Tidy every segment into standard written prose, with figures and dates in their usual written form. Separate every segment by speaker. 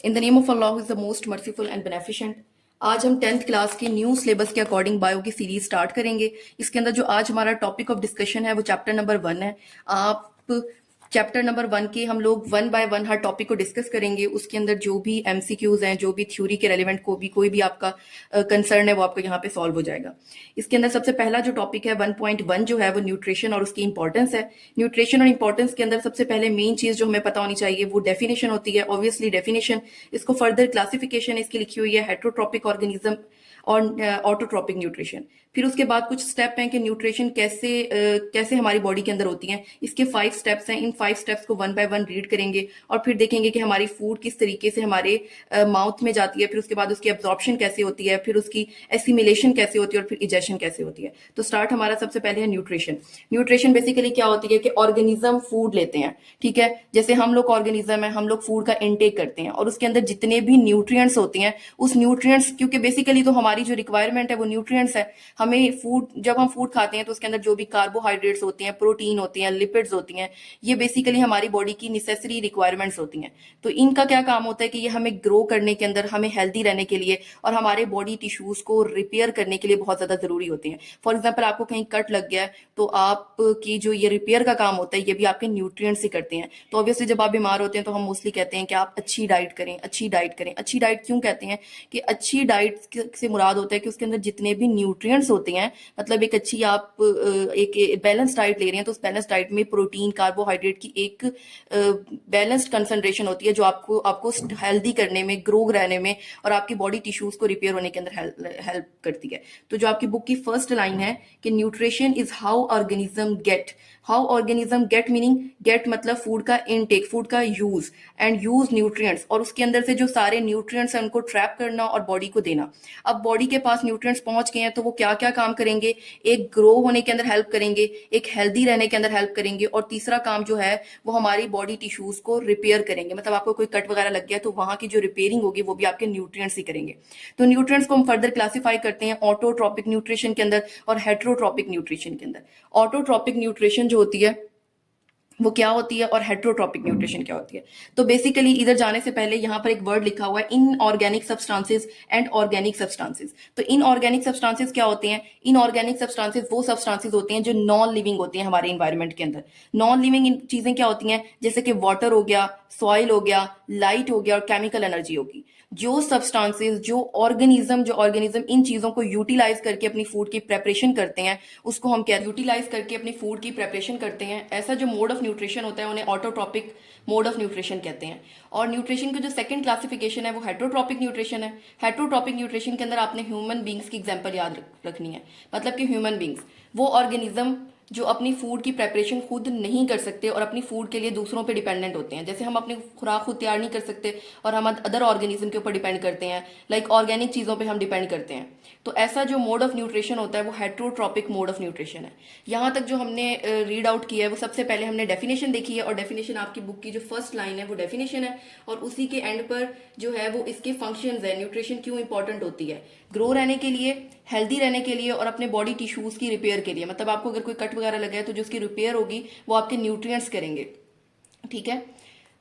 Speaker 1: In the name of Allah is the most merciful and beneficent. आज हम 10th class की new syllabus के according bio की series start करेंगे। इसके अंदर जो आज हमारा टॉपिक ऑफ डिस्कशन है वो चैप्टर नंबर 1 है। आप चैप्टर नंबर 1 के हम लोग 1 बाय 1 हर टॉपिक को डिस्कस करेंगे। उसके अंदर जो भी एमसीक्यूज हैं, जो भी थ्योरी के रेलिवेंट कोई भी आपका कंसर्न है वो आपको यहाँ पे सॉल्व हो जाएगा। इसके अंदर सबसे पहला जो टॉपिक है 1.1 जो है वो न्यूट्रिशन और उसकी इंपॉर्टेंस है। न्यूट्रिशन और इंपॉर्टेंस के अंदर सबसे पहले मेन चीज जो हमें पता होनी चाहिए वो डेफिनेशन होती है। ऑब्वियसली डेफिनेशन, इसको फर्दर क्लासिफिकेशन इसकी लिखी हुई है हेट्रोट्रॉपिक ऑर्गेनिज्म और ऑटोट्रॉपिक न्यूट्रिशन। फिर उसके बाद कुछ स्टेप हैं कि न्यूट्रिशन कैसे हमारी बॉडी के अंदर होती हैं। इसके 5 स्टेप्स हैं। इन 5 स्टेप्स को 1 बाय 1 रीड करेंगे और फिर देखेंगे कि हमारी फूड किस तरीके से हमारे माउथ में जाती है, फिर उसके बाद उसकी एब्जॉर्प्शन कैसे होती है, फिर उसकी एसिमिलेशन कैसे होती है और फिर इजेशन कैसे होती है। तो स्टार्ट हमारा सबसे पहले है न्यूट्रिशन। न्यूट्रिशन बेसिकली क्या होती है कि ऑर्गेनिज्म फूड लेते हैं, ठीक है। जैसे हम लोग ऑर्गेनिज्म है, हम लोग फूड का इनटेक करते हैं और उसके अंदर जितने भी न्यूट्रिएंट्स होते हैं उस न्यूट्रिएंट्स, क्योंकि बेसिकली तो हमारी जो रिक्वायरमेंट है वो न्यूट्रिएंट्स है। हमें फूड, जब हम फूड खाते हैं तो उसके अंदर जो भी कार्बोहाइड्रेट्स होते हैं, प्रोटीन होते हैं, लिपिड्स होती हैं, ये बेसिकली हमारी बॉडी की नेसेसरी रिक्वायरमेंट्स होती हैं। तो इनका क्या काम होता है कि ये हमें ग्रो करने के अंदर, हमें हेल्दी रहने के लिए और हमारे बॉडी टिश्यूज को रिपेयर करने के लिए बहुत ज्यादा जरूरी होते हैं। फॉर एग्जाम्पल आपको कहीं कट लग गया है तो आपकी जो ये रिपेयर का काम होता है ये भी आपके न्यूट्रिएंट्स ही करते हैं। तो ऑब्वियसली जब आप बीमार होते हैं तो हम मोस्टली कहते हैं कि आप अच्छी डाइट करें, अच्छी डाइट करें। अच्छी डाइट क्यों कहते हैं कि अच्छी डाइट से मुराद होता है कि उसके अंदर जितने भी न्यूट्रिएंट्स होते हैं, मतलब एक अच्छी आप एक बैलेंस डाइट ले रहे हैं तो उस बैलेंस डाइट में प्रोटीन, कार्बोहाइड्रेट की एक बैलेंस्ड कंसंट्रेशन होती है जो आपको आपको हेल्दी करने में, ग्रो रहने में और आपकी बॉडी टिश्यूज को रिपेयर होने के अंदर हेल्प करती है। तो जो आपकी बुक की फर्स्ट लाइन है कि nutrition is how organism get, how organism get meaning get मतलब फूड का इनटेक, फूड का यूज एंड यूज न्यूट्रिएंट्स, और उसके अंदर से जो सारे न्यूट्रिएंट्स हैं उनको ट्रैप करना और बॉडी को देना। अब बॉडी के पास न्यूट्रिएंट्स पहुंच गए हैं तो वो क्या क्या काम करेंगे, एक ग्रो होने के अंदर हेल्प करेंगे, एक हेल्दी रहने के अंदर हेल्प करेंगे और तीसरा काम जो है वो हमारी बॉडी टिश्यूज को रिपेयर करेंगे। मतलब आपको कोई कट वगैरह लग गया तो वहां की जो रिपेयरिंग होगी वो भी आपके न्यूट्रिएंट्स ही करेंगे। तो न्यूट्रिएंट्स को हम फर्दर क्लासिफाई करते हैं ऑटोट्रॉपिक न्यूट्रिशन के अंदर और हेट्रोट्रॉपिक न्यूट्रिशन के अंदर। ऑटोट्रॉपिक न्यूट्रिशन जो होती है वो क्या होती है और हेट्रोट्रॉपिक न्यूट्रिशन क्या होती है। तो बेसिकली इधर जाने से पहले यहाँ पर एक वर्ड लिखा हुआ है inorganic substances and organic substances. तो इनऑर्गेनिक सब्सटेंसेस क्या होते हैं? इनऑर्गेनिक सब्सटेंसेस वो सब्सटेंसेस होते हैं जो नॉन लिविंग होती हैं हमारे इन्वायरमेंट के अंदर। नॉन लिविंग चीजें क्या होती हैं? जैसे कि वाटर हो गया, सॉइल हो गया, लाइट हो गया और केमिकल एनर्जी होगी। जो सब्सटेंसेस, जो ऑर्गेनिज्म इन चीजों को यूटिलाइज करके अपनी फूड की प्रेपरेशन करते हैं उसको हम क्या, यूटिलाइज करके अपनी फूड की प्रेपरेशन करते हैं। ऐसा जो मोड ऑफ न्यूट्रिशन होता है उन्हें ऑटोट्रॉपिक मोड ऑफ न्यूट्रिशन कहते हैं। और न्यूट्रिशन की जो सेकंड क्लासिफिकेशन है वो हेट्रोट्रॉपिक न्यूट्रिशन है। हेट्रोट्रॉपिक न्यूट्रिशन के अंदर आपने ह्यूमन बींग्स की एग्जाम्पल याद रखनी है। मतलब कि ह्यूमन बींग्स वो ऑर्गेनिज्म जो अपनी फूड की प्रेपरेशन खुद नहीं कर सकते और अपनी फूड के लिए दूसरों पे डिपेंडेंट होते हैं। जैसे हम अपनी खुराक खुद तैयार नहीं कर सकते और हम अदर ऑर्गेनिज्म के ऊपर डिपेंड करते हैं, लाइक ऑर्गेनिक चीज़ों पे हम डिपेंड करते हैं। तो ऐसा जो मोड ऑफ न्यूट्रिशन होता है वो हेट्रोट्रॉपिक मोड ऑफ न्यूट्रिशन है। यहाँ तक जो हमने रीड आउट किया है वो सबसे पहले हमने डेफिनेशन देखी है और डेफिनेशन आपकी बुक की जो फर्स्ट लाइन है वो डेफिनेशन है और उसी के एंड पर जो है वो इसके फंक्शंस है, न्यूट्रिशन क्यों इंपॉर्टेंट होती है, ग्रो रहने के लिए, हेल्दी रहने के लिए और अपने बॉडी टिश्यूज की रिपेयर के लिए। मतलब आपको अगर कोई कट वगैरह लगा है तो जो उसकी रिपेयर होगी वो आपके न्यूट्रिएंट्स करेंगे, ठीक है।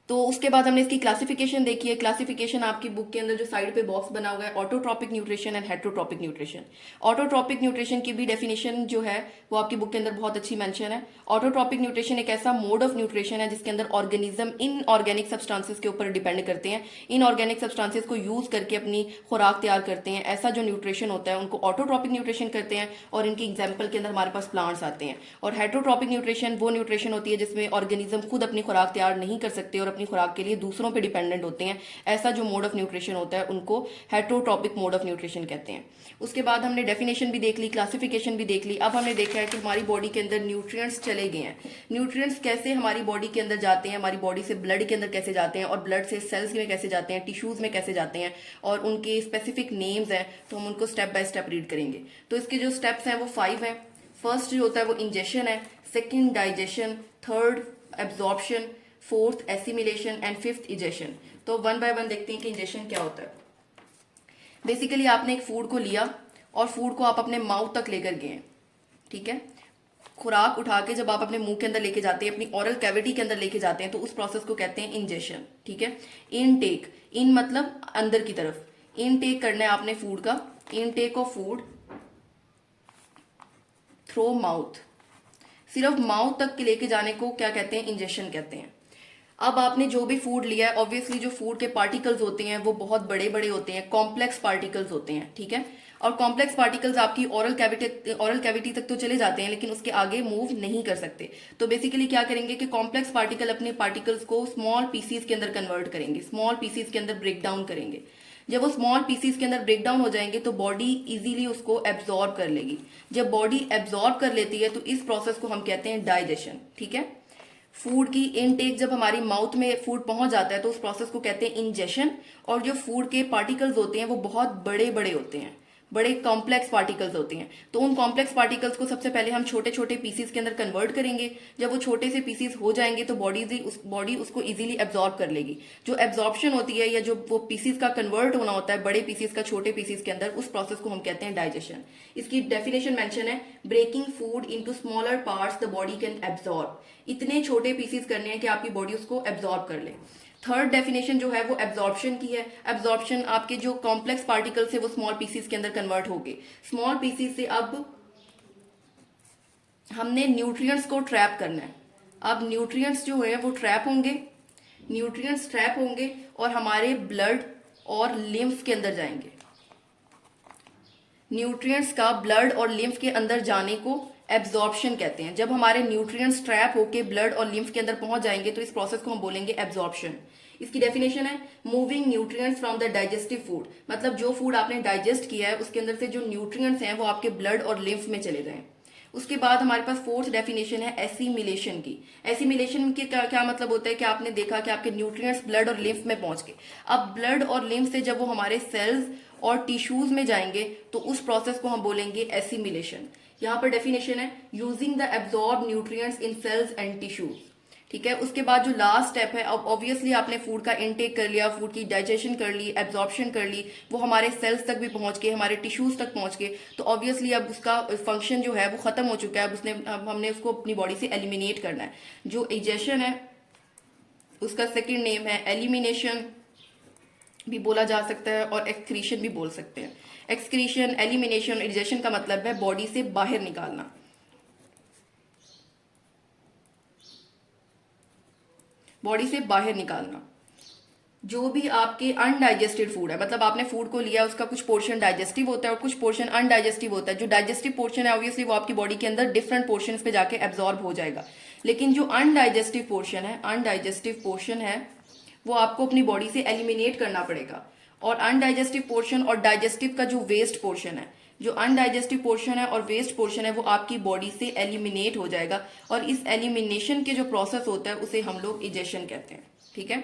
Speaker 1: तो उसके बाद हमने इसकी क्लासिफिकेशन देखी है। क्लासिफिकेशन आपकी बुक के अंदर जो साइड पे बॉक्स बना हुआ है, autotrophic nutrition and heterotrophic nutrition. Autotrophic nutrition की भी डेफिनेशन जो है वो आपकी बुक के अंदर बहुत अच्छी मेंशन है। ऑटोट्रॉपिक न्यूट्रिशन एक ऐसा मोड ऑफ न्यूट्रिशन है जिसके अंदर ऑर्गेनिज्म इन ऑर्गेनिक सब्सटेंसेस के ऊपर डिपेंड करते हैं, इन ऑर्गेनिक सब्सटेंसेस को यूज करके अपनी खुराक तैयार करते हैं। ऐसा जो न्यूट्रिशन होता है उनको ऑटोट्रॉपिक न्यूट्रिशन करते हैं और इनकी एग्जाम्पल के अंदर हमारे पास प्लांट्स आते हैं। और हेट्रोट्रॉपिक न्यूट्रिशन वो न्यूट्रिशन होती है जिसमें ऑर्गेनिज्म खुद अपनी खुराक तैयार नहीं कर सकते और अपनी खुराक के लिए दूसरों पे डिपेंडेंट होते हैं। ऐसा जो मोड ऑफ न्यूट्रिशन होता है उनको हेट्रोट्रॉपिक मोड ऑफ न्यूट्रिशन कहते हैं। उसके बाद हमने डेफिनेशन भी देख ली, क्लासिफिकेशन भी देख ली। अब हमने देखा है कि हमारी बॉडी के अंदर न्यूट्रिएंट्स चले गए हैं। न्यूट्रिएंट्स कैसे हमारी बॉडी के अंदर जाते हैं, हमारी बॉडी से ब्लड के अंदर कैसे जाते हैं और ब्लड से सेल्स में कैसे जाते हैं, टिश्यूज में कैसे जाते हैं और उनके स्पेसिफिक नेम्स हैं। तो हम उनको स्टेप बाय स्टेप रीड करेंगे। तो इसके जो स्टेप्स हैं वो 5 हैं। फर्स्ट जो होता है वो इंजेशन है, second digestion, third absorption, fourth assimilation and fifth egestion. तो 1 बाय 1 देखते हैं कि इंजेशन क्या होता है। बेसिकली आपने एक फूड को लिया और फूड को आप अपने माउथ तक लेकर गए, ठीक है। खुराक उठा के जब आप अपने मुंह के अंदर लेके जाते हैं, अपनी ओरल कैविटी के अंदर लेके जाते हैं, तो उस प्रोसेस को कहते हैं इंजेशन। ठीक है, इनटेक, इन मतलब अंदर की तरफ, इनटेक करना है आपने फूड का, intake of food through mouth, सिर्फ माउथ तक के लेके जाने को क्या कहते हैं, इंजेक्शन कहते हैं। अब आपने जो भी फूड लिया है, ऑब्वियसली जो फूड के पार्टिकल्स होते हैं वो बहुत बड़े बड़े होते हैं, कॉम्प्लेक्स पार्टिकल्स होते हैं। ठीक है, और कॉम्प्लेक्स पार्टिकल्स आपकी ओरल कैविटी तक तो चले जाते हैं, लेकिन उसके आगे मूव नहीं कर सकते। तो बेसिकली क्या करेंगे कि कॉम्प्लेक्स पार्टिकल अपने पार्टिकल्स को स्मॉल पीसीज के अंदर कन्वर्ट करेंगे, स्मॉल पीसीज के अंदर ब्रेक डाउन करेंगे। जब वो स्मॉल पीसीज के अंदर ब्रेक डाउन हो जाएंगे तो बॉडी इजीली उसको एब्जॉर्ब कर लेगी। जब बॉडी एब्जॉर्ब कर लेती है तो इस प्रोसेस को हम कहते हैं डाइजेशन। ठीक है, फूड की इनटेक जब हमारी माउथ में फूड पहुंच जाता है तो उस प्रोसेस को कहते हैं इंजेशन। और जो फूड के पार्टिकल्स होते हैं वो बहुत बड़े बड़े होते हैं, बड़े कॉम्प्लेक्स पार्टिकल्स होते हैं। तो उन कॉम्प्लेक्स पार्टिकल्स को सबसे पहले हम छोटे छोटे पीसीज के अंदर कन्वर्ट करेंगे। जब वो छोटे से पीसीज हो जाएंगे तो बॉडी उसको इजीली एब्जॉर्ब कर लेगी। जो एब्जॉर्प्शन होती है या जो वो पीसीज का कन्वर्ट होना होता है बड़े पीसीज का छोटे पीसीज के अंदर, उस प्रोसेस को हम कहते हैं डाइजेशन। इसकी डेफिनेशन मेंशन है, breaking food into smaller parts the body can absorb. इतने छोटे पीसीज करने हैं कि आपकी बॉडी उसको एब्जॉर्ब कर ले। थर्ड डेफिनेशन जो है वो एब्जॉर्प्शन की है। एब्जॉर्प्शन, आपके जो कॉम्प्लेक्स पार्टिकल्स है वो स्मॉल पीसीज के अंदर कन्वर्ट हो गए। स्मॉल पीसीज से अब हमने न्यूट्रिएंट्स को ट्रैप करना है। अब न्यूट्रिएंट्स जो है वो ट्रैप होंगे, न्यूट्रिएंट्स ट्रैप होंगे और हमारे ब्लड और लिम्फ के अंदर जाएंगे। न्यूट्रिएंट्स का ब्लड और लिम्फ के अंदर जाने को एब्जॉर्प्शन कहते हैं। जब हमारे न्यूट्रिएंट्स ट्रैप होके ब्लड और लिम्फ के अंदर पहुंच जाएंगे तो इस प्रोसेस को हम बोलेंगे एब्जॉर्प्शन। इसकी डेफिनेशन है, moving nutrients from the digestive food, मतलब जो फूड आपने डाइजेस्ट किया है उसके अंदर से जो न्यूट्रिएंट्स हैं वो आपके ब्लड और लिम्फ में चले जाएं। उसके बाद हमारे पास फोर्थ डेफिनेशन है एसिमिलेशन की। एसिमिलेशन के क्या मतलब होता है कि आपने देखा कि आपके न्यूट्रिएंट्स ब्लड और लिम्फ में पहुंच गए। अब ब्लड और लिम्फ से जब वो हमारे सेल्स और टिश्यूज में जाएंगे तो उस प्रोसेस को हम बोलेंगे एसिमिलेशन। यहाँ पर डेफिनेशन है, using the absorb nutrients in cells and tissues. ठीक है, उसके बाद जो लास्ट स्टेप है, अब ऑब्वियसली आपने फूड का इनटेक कर लिया, फूड की डाइजेशन कर ली, एब्जॉर्प्शन कर ली, वो हमारे सेल्स तक भी पहुंच गए, हमारे टिश्यूज तक पहुंच गए, तो ऑब्वियसली अब उसका फंक्शन जो है वो खत्म हो चुका है। अब हमने उसको अपनी बॉडी से एलिमिनेट करना है। जो इजेशन है उसका सेकेंड नेम है एलिमिनेशन भी बोला जा सकता है और एक्सक्रीशन भी बोल सकते हैं। एक्सक्रीशन, एलिमिनेशन, इजेशन का मतलब है बॉडी से बाहर निकालना। बॉडी से बाहर निकालना। जो भी आपके अनडाइजेस्टेड फूड है, मतलब आपने फूड को लिया, उसका कुछ पोर्शन डाइजेस्टिव होता है और कुछ पोर्शन अनडाइजेस्टिव होता है। जो डाइजेस्टिव पोर्शन है ऑब्वियसली वो आपकी बॉडी के अंदर डिफरेंट पोर्शंस पे जाके एब्जॉर्ब हो जाएगा, लेकिन जो अनडाइजेस्टिव पोर्शन है वो आपको अपनी बॉडी से एलिमिनेट करना पड़ेगा। और अनडाइजेस्टिव पोर्शन और डाइजेस्टिव का जो वेस्ट पोर्शन है, जो अनडाइजेस्टिव पोर्शन है और वेस्ट पोर्शन है वो आपकी बॉडी से एलिमिनेट हो जाएगा। और इस एलिमिनेशन के जो प्रोसेस होता है उसे हम लोग इजेशन कहते हैं। ठीक है,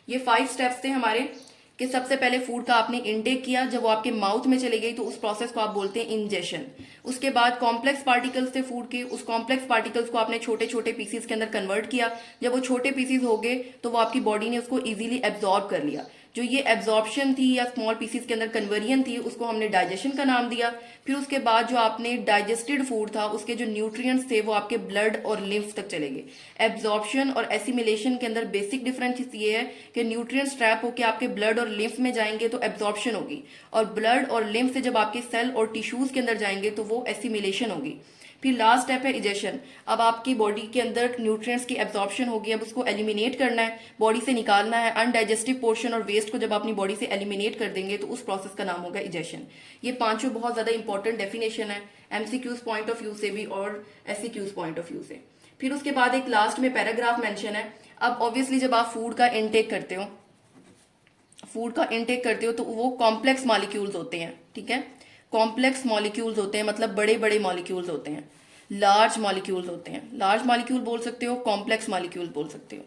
Speaker 1: ये 5 स्टेप्स थे हमारे कि सबसे पहले फूड का आपने इनटेक किया, जब वो आपके माउथ में चले गई तो उस प्रोसेस को आप बोलते हैं इंजेशन। उसके बाद कॉम्प्लेक्स पार्टिकल्स थे फूड के, उस कॉम्प्लेक्स पार्टिकल्स को आपने छोटे छोटे पीसीज के अंदर कन्वर्ट किया। जब वो छोटे पीसीज हो गए तो वो आपकी बॉडी ने उसको इजीली एब्जॉर्ब कर लिया। जो ये एब्जॉर्प्शन थी या स्मॉल पीसीज के अंदर कन्वर्जन थी उसको हमने डाइजेशन का नाम दिया। फिर उसके बाद जो आपने डाइजेस्टेड फूड था उसके जो न्यूट्रिएंट्स थे वो आपके ब्लड और लिम्फ तक चले गए। एब्जॉर्प्शन और एसिमिलेशन के अंदर बेसिक डिफरेंस ये है कि न्यूट्रिएंट्स ट्रैप होकर आपके ब्लड और लिम्फ में जाएंगे तो एब्जॉर्प्शन होगी, और ब्लड और लिम्फ से जब आपके सेल और टिश्यूज के अंदर जाएंगे तो वो एसिमिलेशन होगी। फिर लास्ट स्टेप है इजेशन। अब आपकी बॉडी के अंदर न्यूट्रिएंट्स की एब्जॉर्प्शन होगी, अब उसको एलिमिनेट करना है, बॉडी से निकालना है। अनडाइजेस्टिव पोर्शन और वेस्ट को जब अपनी बॉडी से एलिमिनेट कर देंगे तो उस प्रोसेस का नाम होगा इजेशन। ये पांचों बहुत ज्यादा इंपॉर्टेंट डेफिनेशन है एमसीक्यूज पॉइंट ऑफ व्यू से भी और एससीक्यूज पॉइंट ऑफ व्यू से। फिर उसके बाद एक लास्ट में पैराग्राफ मेंशन है। अब ऑब्वियसली जब आप फूड का इनटेक करते हो तो वो कॉम्प्लेक्स मॉलिक्यूल्स होते हैं। ठीक है, कॉम्प्लेक्स मॉलिक्यूल्स होते हैं, मतलब बड़े बड़े मॉलिक्यूल्स होते हैं, लार्ज मॉलिक्यूल्स होते हैं। लार्ज मॉलिक्यूल बोल सकते हो, कॉम्प्लेक्स मॉलिक्यूल बोल सकते हो।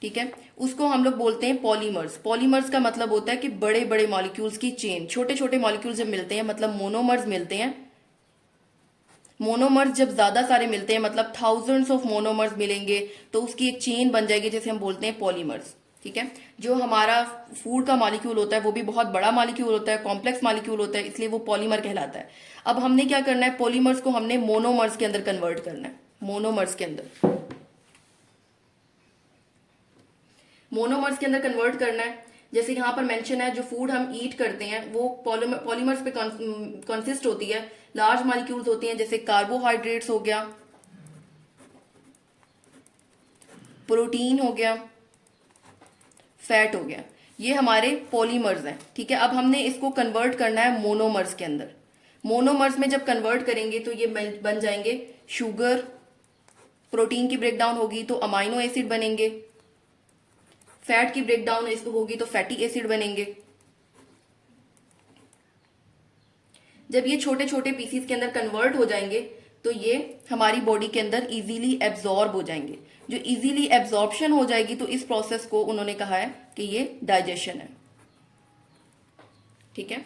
Speaker 1: ठीक है, उसको हम लोग बोलते हैं पॉलीमर्स। पॉलीमर्स का मतलब होता है कि बड़े बड़े मॉलिक्यूल्स की चेन। छोटे छोटे मॉलिक्यूल्स जब मिलते हैं मतलब मोनोमर्स मिलते हैं। मोनोमर्स जब ज्यादा सारे मिलते हैं मतलब थाउजेंड्स ऑफ मोनोमर्स मिलेंगे तो उसकी एक चेन बन जाएगी जिसे हम बोलते हैं पॉलीमर्स। ठीक है, जो हमारा फूड का मॉलिक्यूल होता है वो भी बहुत बड़ा मॉलिक्यूल होता है, कॉम्प्लेक्स मॉलिक्यूल होता है, इसलिए वो पॉलीमर कहलाता है। अब हमने क्या करना है, पॉलीमर्स को हमने मोनोमर्स के अंदर कन्वर्ट करना है। मोनोमर्स के अंदर, मोनोमर्स के अंदर कन्वर्ट करना है। जैसे यहाँ पर मेंशन है, जो फूड हम ईट करते हैं वो पॉलीमर्स पे कंसिस्ट होती है। लार्ज मॉलिक्यूल्स होती हैं, जैसे कार्बोहाइड्रेट्स हो गया, प्रोटीन हो गया, फैट हो गया, ये हमारे पॉलीमर्स हैं। ठीक है, अब हमने इसको कन्वर्ट करना है मोनोमर्स के अंदर। मोनोमर्स में जब कन्वर्ट करेंगे तो ये बन जाएंगे शुगर, प्रोटीन की ब्रेकडाउन होगी तो अमाइनो एसिड बनेंगे, फैट की ब्रेकडाउन होगी तो फैटी एसिड बनेंगे। जब ये छोटे छोटे पीसीस के अंदर कन्वर्ट हो जाएंगे तो ये हमारी बॉडी के अंदर इजीली एब्जॉर्ब हो जाएंगे। जो इजीली एब्जॉर्प्शन हो जाएगी तो इस प्रोसेस को उन्होंने कहा है कि ये डाइजेशन है। ठीक है,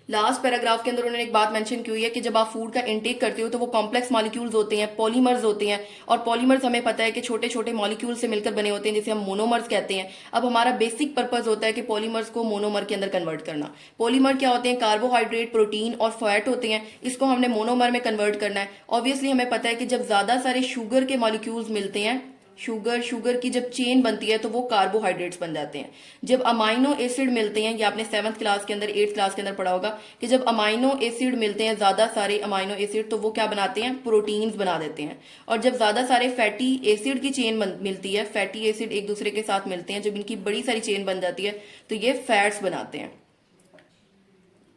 Speaker 1: लास्ट पैराग्राफ के अंदर उन्होंने एक बात मेंशन की हुई है कि जब आप फूड का इनटेक करते हो तो वो कॉम्प्लेक्स मॉलिक्यूल्स होते हैं, पॉलीमर्स होते हैं, और पॉलीमर्स हमें पता है कि छोटे छोटे मॉलिक्यूल से मिलकर बने होते हैं, जिसे हम मोनोमर्स कहते हैं। अब हमारा बेसिक पर्पस होता है कि पॉलीमर्स को मोनोमर के अंदर कन्वर्ट करना। पॉलीमर क्या होते हैं? कार्बोहाइड्रेट, प्रोटीन और फैट होते हैं। इसको हमने मोनोमर में कन्वर्ट करना है। ऑब्वियसली हमें पता है कि जब ज्यादा सारे शुगर के मॉलिक्यूल्स मिलते हैं, शुगर की जब चेन बनती है तो वो कार्बोहाइड्रेट्स बन जाते हैं। जब अमाइनो एसिड मिलते हैं, ये आपने 7th क्लास के अंदर 8th क्लास के अंदर पढ़ा होगा कि जब अमाइनो एसिड मिलते हैं, ज्यादा सारे अमाइनो एसिड, तो वो क्या बनाते हैं? प्रोटीन्स बना देते हैं। और जब ज्यादा सारे फैटी एसिड की चेन मिलती है, फैटी एसिड एक दूसरे के साथ मिलते हैं, जब इनकी बड़ी सारी चेन बन जाती है तो ये फैट्स बनाते हैं।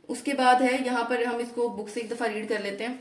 Speaker 1: उसके बाद है, यहाँ पर हम इसको बुक से एक दफा रीड कर लेते हैं।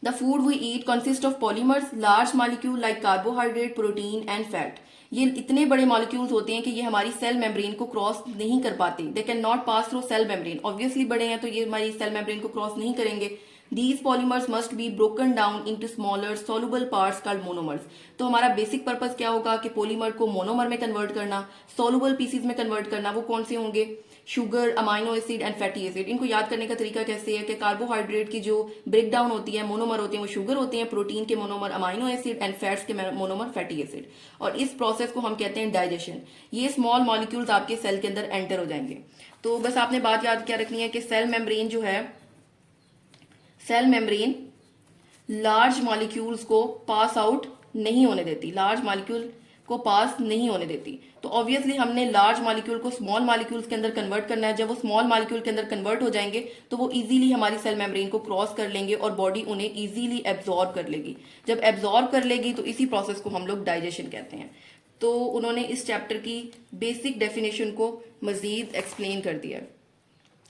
Speaker 1: The food we eat consists of polymers, large molecule like carbohydrate, protein and fat. ये इतने बड़े मॉलिक्यूल्स होते हैं कि ये हमारी सेल मेम्ब्रेन को क्रॉस नहीं कर पाते। They can not pass through cell membrane. Obviously बड़े हैं तो ये हमारी सेल मेम्ब्रेन को क्रॉस नहीं करेंगे। These polymers must be broken down into smaller soluble parts called monomers. तो हमारा बेसिक पर्पस क्या होगा कि पॉलीमर को मोनोमर में कन्वर्ट करना, सॉल्युबल पीसीज में कन्वर्ट करना। वो कौन से होंगे? Sugar, amino acid and fatty acid. इनको याद करने का तरीका कैसे है कि कार्बोहाइड्रेट की जो ब्रेकडाउन होती है, मोनोमर होते हैं, वो शुगर होते हैं, प्रोटीन के monomer amino acid and fats के मोनोमर फैटी एसिड। और इस प्रोसेस को हम कहते हैं डाइजेशन। ये स्मॉल मॉलिक्यूल्स आपके सेल के अंदर एंटर हो जाएंगे। तो बस आपने बात याद क्या रखनी है कि सेल मेम्ब्रेन जो है, सेल मेम्ब्रेन लार्ज मॉलिक्यूल्स को पास आउट नहीं होने देती, लार्ज मॉलिक्यूल को पास नहीं होने देती। तो ऑब्वियसली हमने लार्ज मॉलिक्यूल को स्मॉल मॉलिक्यूल्स के अंदर कन्वर्ट करना है। जब वो स्मॉल मॉलिक्यूल के अंदर कन्वर्ट हो जाएंगे तो वो इजीली हमारी सेल मेम्ब्रेन को क्रॉस कर लेंगे और बॉडी उन्हें इजीली एब्जॉर्ब कर लेगी। जब एब्जॉर्ब कर लेगी तो इसी प्रोसेस को हम लोग डाइजेशन कहते हैं। तो उन्होंने इस चैप्टर की बेसिक डेफिनेशन को मजीद एक्सप्लेन कर दिया।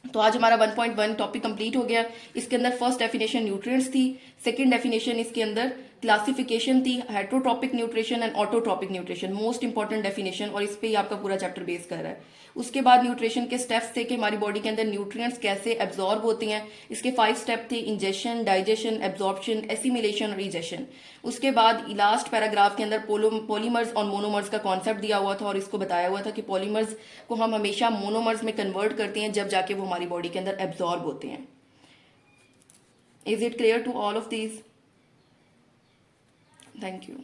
Speaker 1: तो आज हमारा 1.1 टॉपिक कंप्लीट हो गया। इसके अंदर फर्स्ट डेफिनेशन न्यूट्रिएंट्स थी, सेकंड डेफिनेशन इसके अंदर क्लासिफिकेशन थी, heterotrophic nutrition and autotrophic nutrition, most important definition, और इस पे ही आपका पूरा चैप्टर बेस कर रहा है। उसके बाद न्यूट्रिशन के स्टेप्स थे कि हमारी बॉडी के अंदर न्यूट्रिएंट्स कैसे एब्जॉर्ब होते हैं। इसके 5 स्टेप थे, इंजेशन, डाइजेशन, एब्जॉर्प्शन, एसिमिलेशन और इजेशन। उसके बाद लास्ट पैराग्राफ के अंदर पॉलीमर्स और मोनोमर्स का कॉन्सेप्ट दिया हुआ था और इसको बताया हुआ था कि पॉलीमर्स को हम हमेशा मोनोमर्स में कन्वर्ट करते हैं जब जाके वो हमारी बॉडी के अंदर एब्जॉर्ब होते हैं। Is it clear to all of these? Thank you.